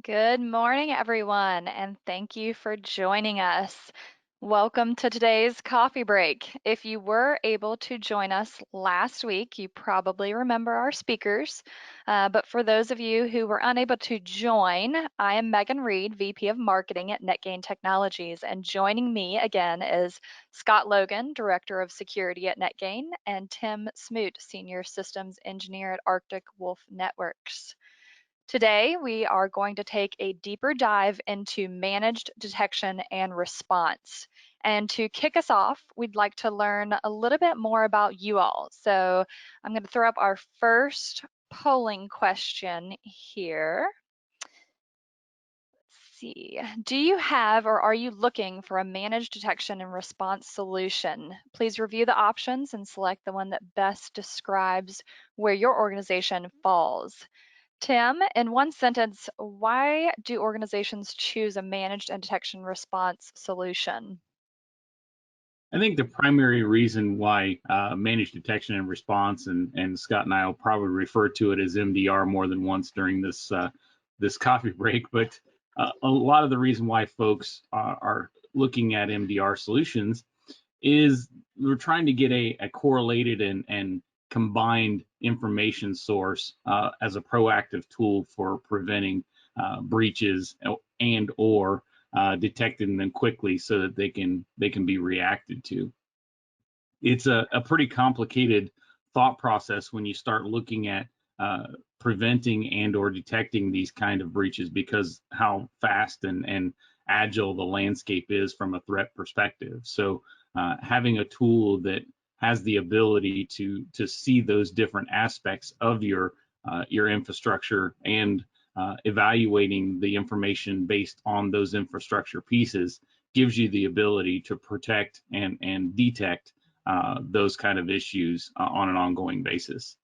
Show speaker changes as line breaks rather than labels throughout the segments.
Good morning, everyone, and thank you for joining us. Welcome to today's coffee break. If you were able to join us last week, you probably remember our speakers. But for those of you who were unable to join, I am Megan Reed, VP of Marketing at NetGain Technologies, and joining me again is Scott Logan, Director of Security at NetGain, and Tim Smoot, Senior Systems Engineer at Arctic Wolf Networks. Today, we are going to take a deeper dive into managed detection and response. And to kick us off, we'd like to learn a little bit more about you all. So I'm going to throw up our first polling question here. Let's see. Do you have or are you looking for a managed detection and response solution? Please review the options and select the one that best describes where your organization falls. Tim, in one sentence, why do organizations choose a managed and detection response solution?
I think the primary reason why managed detection and response, and Scott and I will probably refer to it as MDR more than once during this coffee break, but a lot of the reason why folks are looking at MDR solutions is we're trying to get a correlated and combined information source as a proactive tool for preventing breaches and or detecting them quickly so that they can be reacted to. It's a pretty complicated thought process when you start looking at preventing and or detecting these kind of breaches because how fast and agile the landscape is from a threat perspective. So having a tool that has the ability to see those different aspects of your infrastructure and evaluating the information based on those infrastructure pieces gives you the ability to protect and detect those kind of issues on an ongoing basis.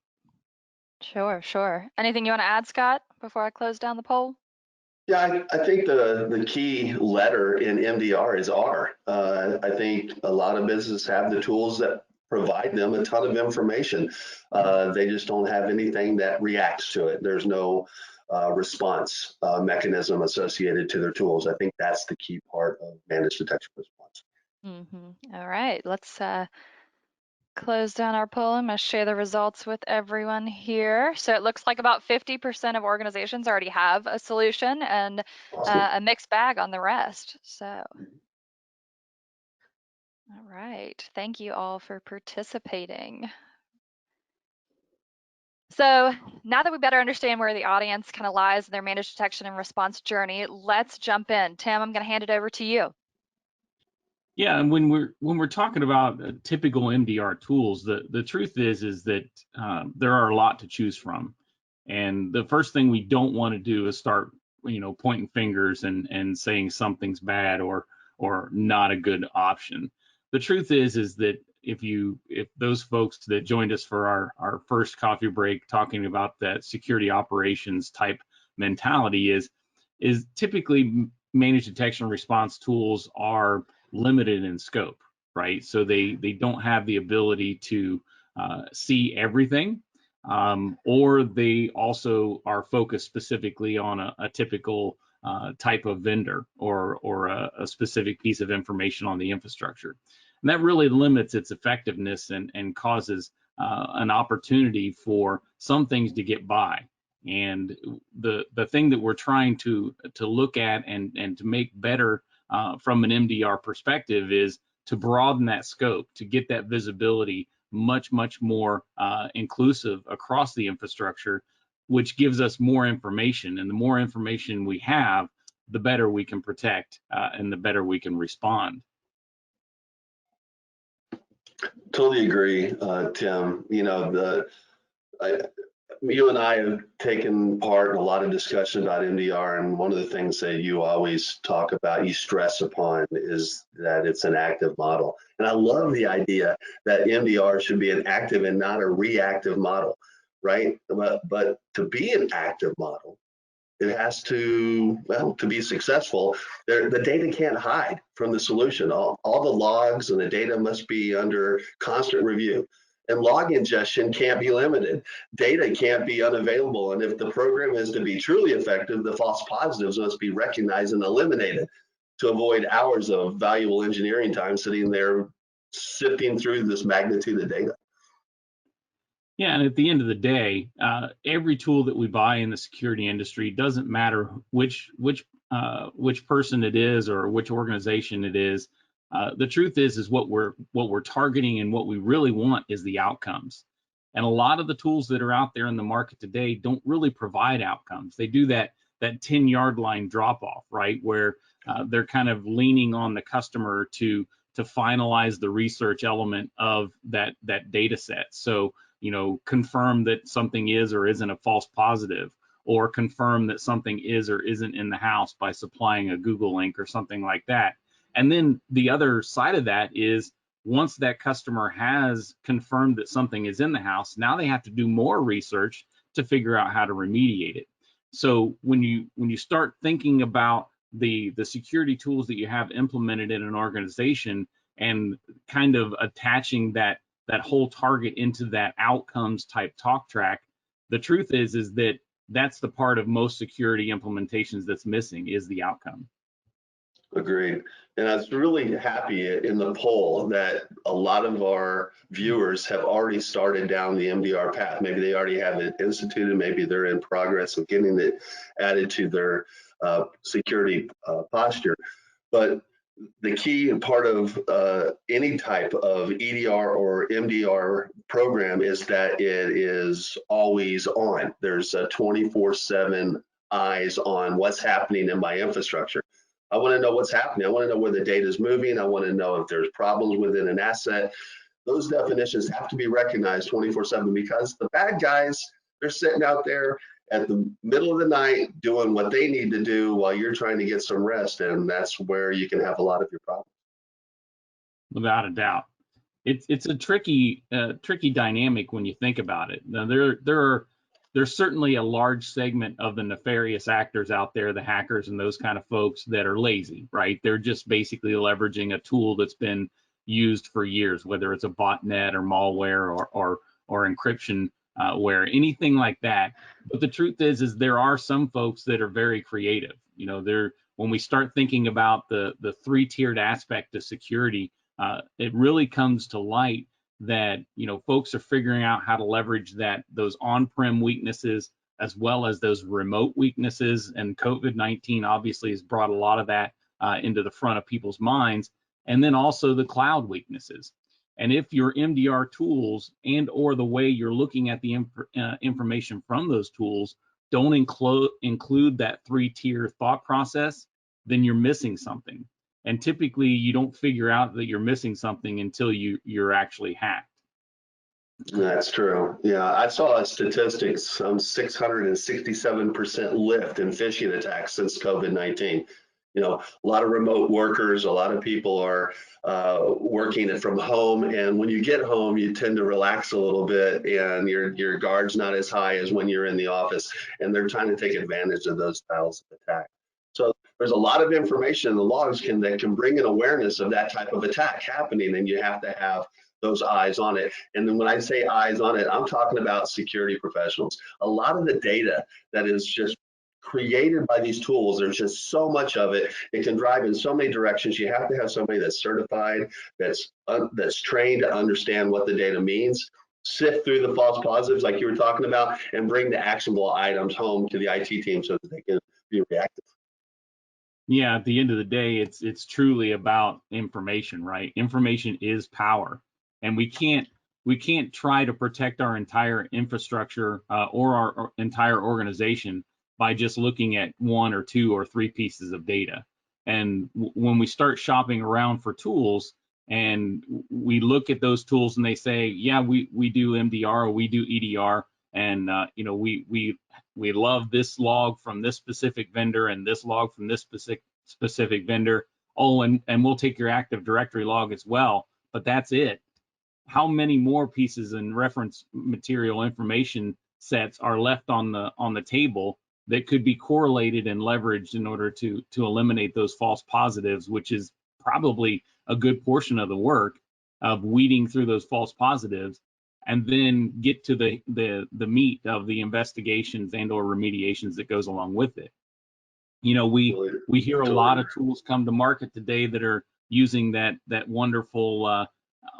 Sure, sure. Anything you want to add, Scott, before I close down the poll?
Yeah, I think the key letter in MDR is R. I think a lot of businesses have the tools that provide them a ton of information. They just don't have anything that reacts to it. There's no response mechanism associated to their tools. I think that's the key part of managed detection response.
All right, let's close down our poll. I'm going to share the results with everyone here. So it looks like about 50% of organizations already have a solution and
Awesome.
a mixed bag on the rest. So, all right. Thank you all for participating. So now that we better understand where the audience kind of lies in their managed detection and response journey, let's jump in. Tim, I'm going to hand it over to you.
Yeah, and when we're talking about typical MDR tools, the truth is that there are a lot to choose from, and the first thing we don't want to do is start pointing fingers and saying something's bad or not a good option. The truth is that if those folks that joined us for our first coffee break talking about that security operations type mentality is typically managed detection response tools are limited in scope, right? So they don't have the ability to see everything, or they also are focused specifically on a typical type of vendor or a specific piece of information on the infrastructure. And that really limits its effectiveness and causes an opportunity for some things to get by. And the thing that we're trying to look at and to make better from an MDR perspective is to broaden that scope, to get that visibility much more inclusive across the infrastructure, which gives us more information. And the more information we have, the better we can protect and the better we can respond.
Totally agree, Tim. You and I have taken part in a lot of discussion about MDR, and one of the things that you always talk about, you stress upon, is that it's an active model. And I love the idea that MDR should be an active and not a reactive model, right? But to be an active model, it has to, well, to be successful, the data can't hide from the solution. All the logs and the data must be under constant review. And log ingestion can't be limited. Data can't be unavailable. And if the program is to be truly effective, the false positives must be recognized and eliminated to avoid hours of valuable engineering time sitting there sifting through this magnitude of data.
Yeah, and at the end of the day, every tool that we buy in the security industry, doesn't matter which person it is or which organization it is. The truth is what we're targeting, and what we really want is the outcomes. And a lot of the tools that are out there in the market today don't really provide outcomes. They do that 10-yard line drop off, right, where they're kind of leaning on the customer to finalize the research element of that data set. So, confirm that something is or isn't a false positive, or confirm that something is or isn't in the house by supplying a Google link or something like that. And then the other side of that is, once that customer has confirmed that something is in the house, now they have to do more research to figure out how to remediate it. So when you start thinking about the security tools that you have implemented in an organization, and kind of attaching that whole target into that outcomes type talk track, the truth is that that's the part of most security implementations that's missing, is the outcome.
Agreed. And I was really happy in the poll that a lot of our viewers have already started down the MDR path. Maybe they already have it instituted, maybe they're in progress of getting it added to their security posture. But the key part of any type of EDR or MDR program is that it is always on. There's a 24/7 eyes on what's happening in my infrastructure. I want to know what's happening. I want to know where the data is moving. I want to know if there's problems within an asset. Those definitions have to be recognized 24/7, because the bad guys, they're sitting out there at the middle of the night doing what they need to do while you're trying to get some rest, and that's where you can have a lot of your problems.
Without a doubt. It's a tricky dynamic when you think about it. Now, there's certainly a large segment of the nefarious actors out there, the hackers and those kind of folks, that are lazy, right? They're just basically leveraging a tool that's been used for years, whether it's a botnet or malware or encryption ware, anything like that. But the truth is there are some folks that are very creative. When we start thinking about the three-tiered aspect of security, it really comes to light that folks are figuring out how to leverage those on-prem weaknesses as well as those remote weaknesses. And COVID-19 obviously has brought a lot of that into the front of people's minds, and then also the cloud weaknesses. And if your MDR tools and or the way you're looking at the information from those tools don't include that three-tier thought process, then you're missing something. And typically you don't figure out that you're missing something until you're actually hacked.
That's true. Yeah, I saw a statistics, 667% lift in phishing attacks since COVID-19. A lot of remote workers, a lot of people are working from home, and when you get home, you tend to relax a little bit, and your guard's not as high as when you're in the office, and they're trying to take advantage of those styles of attack. So there's a lot of information in the logs that can bring an awareness of that type of attack happening, and you have to have those eyes on it. And then when I say eyes on it, I'm talking about security professionals. A lot of the data that is just created by these tools, there's just so much of it. It can drive in so many directions. You have to have somebody that's certified, that's trained to understand what the data means, sift through the false positives like you were talking about, and bring the actionable items home to the IT team so that they can be reactive.
Yeah, at the end of the day, it's truly about information, right? Information is power, and we can't try to protect our entire infrastructure or our entire organization by just looking at one or two or three pieces of data. And when we start shopping around for tools and we look at those tools and they say, yeah, we do MDR or we do EDR, and we love this log from this specific vendor and this log from this specific vendor. Oh, and we'll take your Active Directory log as well, but that's it. How many more pieces and reference material information sets are left on the table that could be correlated and leveraged in order to eliminate those false positives, which is probably a good portion of the work of weeding through those false positives. and then get to the meat of the investigations and or remediations that goes along with it. You know, we hear a lot of tools come to market today that are using that wonderful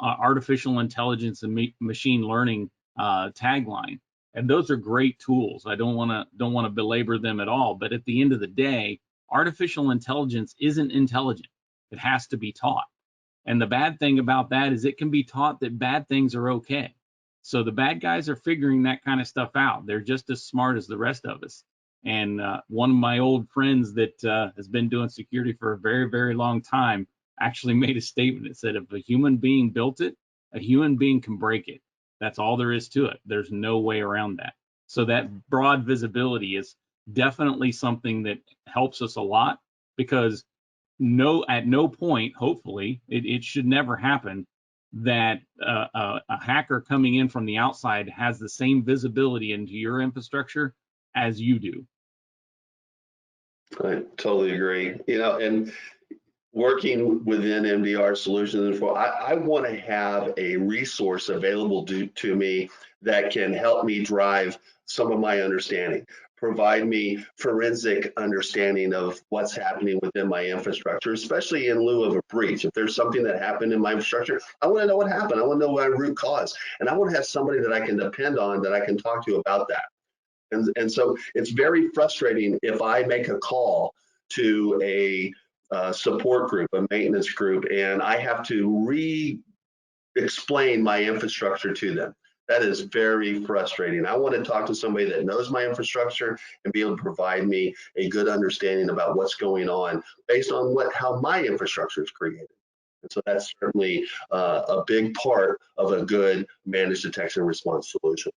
artificial intelligence and machine learning tagline, and those are great tools. I don't want to belabor them at all, but at the end of the day, artificial intelligence isn't intelligent. It has to be taught. And the bad thing about that is it can be taught that bad things are okay. So the bad guys are figuring that kind of stuff out. They're just as smart as the rest of us. And one of my old friends that has been doing security for a very, very long time actually made a statement that said, if a human being built it, a human being can break it. That's all there is to it. There's no way around that. So that broad visibility is definitely something that helps us a lot, because at no point, hopefully, it should never happen that a hacker coming in from the outside has the same visibility into your infrastructure as you do.
I totally agree. You know, and working within MDR Solutions, I want to have a resource available to me that can help me drive some of my understanding, provide me forensic understanding of what's happening within my infrastructure, especially in lieu of a breach. If there's something that happened in my infrastructure, I want to know what happened. I want to know my root cause, and I want to have somebody that I can depend on, that I can talk to about that. And so it's very frustrating if I make a call to a support group, a maintenance group, and I have to re-explain my infrastructure to them. That is very frustrating. I want to talk to somebody that knows my infrastructure and be able to provide me a good understanding about what's going on based on how my infrastructure is created. And so that's certainly a big part of a good managed detection and response solution.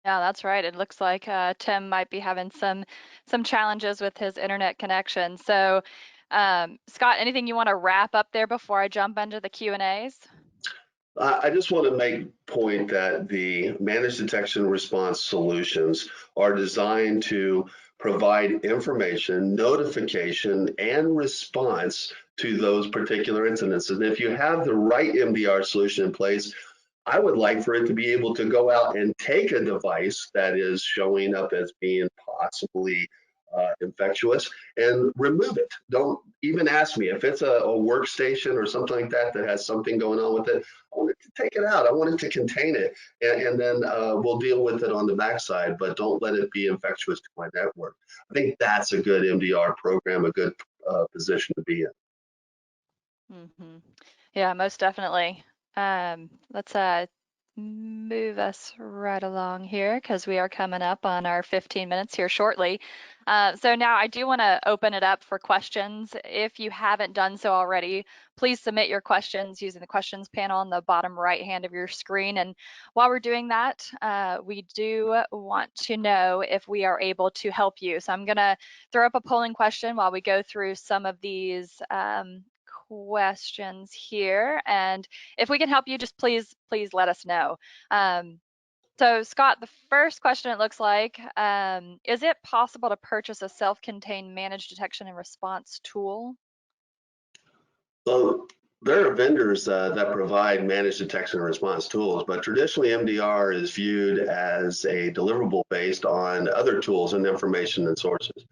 Yeah, that's right. It looks like Tim might be having some challenges with his internet connection. So, Scott, anything you want to wrap up there before I jump into the Q&As?
I just want to make point that the managed detection and response solutions are designed to provide information, notification, and response to those particular incidents. And if you have the right MDR solution in place, I would like for it to be able to go out and take a device that is showing up as being possibly infectious and remove it. Don't even ask me if it's a workstation or something like that that has something going on with it. I want it to take it out. I want it to contain it, and then we'll deal with it on the backside. But don't let it be infectious to my network. I think that's a good MDR program, a good position to be in.
Mm-hmm. Yeah, most definitely. Let's move us right along here because we are coming up on our 15 minutes here shortly. So now I do want to open it up for questions. If you haven't done so already, please submit your questions using the questions panel on the bottom right hand of your screen. And while we're doing that, we do want to know if we are able to help you. So I'm going to throw up a polling question while we go through some of these questions here, and if we can help you, just please let us know. So Scott, the first question, it looks like, is it possible to purchase a self-contained managed detection and response tool?
Well, there are vendors that provide managed detection and response tools, but traditionally MDR is viewed as a deliverable based on other tools and information and sources.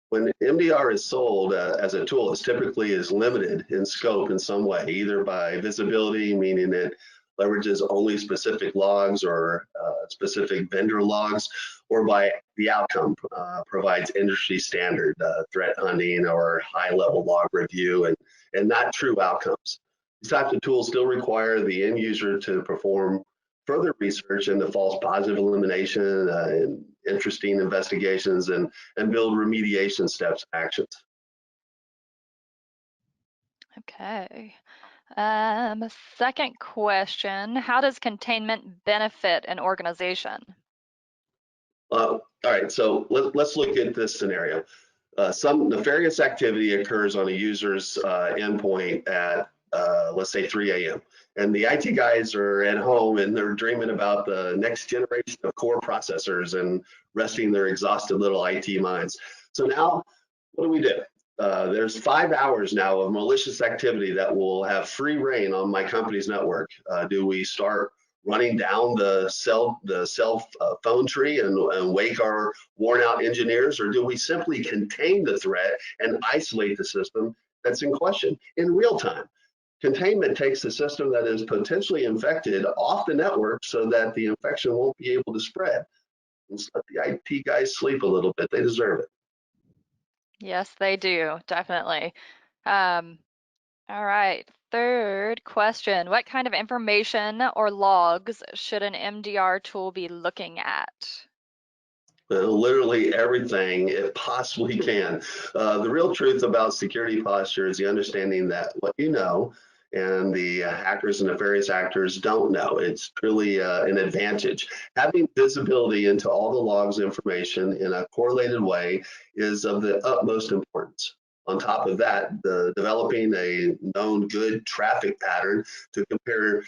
When MDR is sold as a tool, it typically is limited in scope in some way, either by visibility, meaning it leverages only specific logs or specific vendor logs, or by the outcome, provides industry standard threat hunting or high-level log review, and not true outcomes. These types of tools still require the end user to perform further research into false positive elimination and interesting investigations and build remediation steps and actions.
Okay. Second question, how does containment benefit an organization?
All right, so let's look at this scenario. Some nefarious activity occurs on a user's endpoint at, let's say, 3 a.m. And the IT guys are at home and they're dreaming about the next generation of core processors and resting their exhausted little IT minds. So now, what do? there's 5 hours now of malicious activity that will have free reign on my company's network. Do we start running down the cell phone tree and wake our worn out engineers, or do we simply contain the threat and isolate the system that's in question in real time? Containment takes the system that is potentially infected off the network so that the infection won't be able to spread. Let's let the IT guys sleep a little bit. They deserve it.
Yes, they do, definitely. Um, all right, third question. What kind of information or logs should an MDR tool be looking at?
Literally everything it possibly can. The real truth about security posture is the understanding that what you know and the hackers and nefarious actors don't know. It's truly an advantage. Having visibility into all the logs information in a correlated way is of the utmost importance. On top of that, developing a known good traffic pattern to compare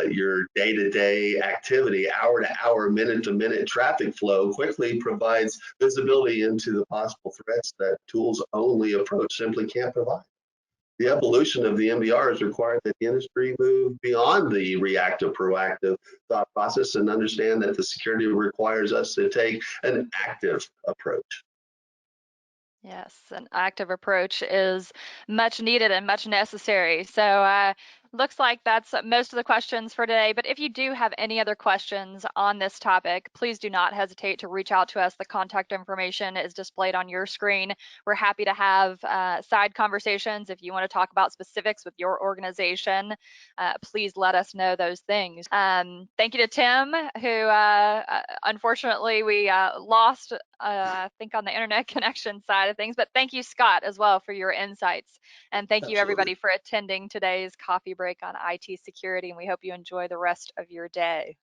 your day-to-day activity, hour-to-hour, minute-to-minute traffic flow quickly provides visibility into the possible threats that tools only approach simply can't provide. The evolution of the MDR has required that the industry move beyond the reactive proactive thought process and understand that the security requires us to take an active approach.
Yes, an active approach is much needed and much necessary. So looks like that's most of the questions for today. But if you do have any other questions on this topic, please do not hesitate to reach out to us. The contact information is displayed on your screen. We're happy to have side conversations. If you want to talk about specifics with your organization, please let us know those things. Thank you to Tim, who unfortunately we lost, I think, on the internet connection side of things. But thank you, Scott, as well, for your insights. And thank you,
Absolutely.
everybody, for attending today's coffee break on IT security. And we hope you enjoy the rest of your day.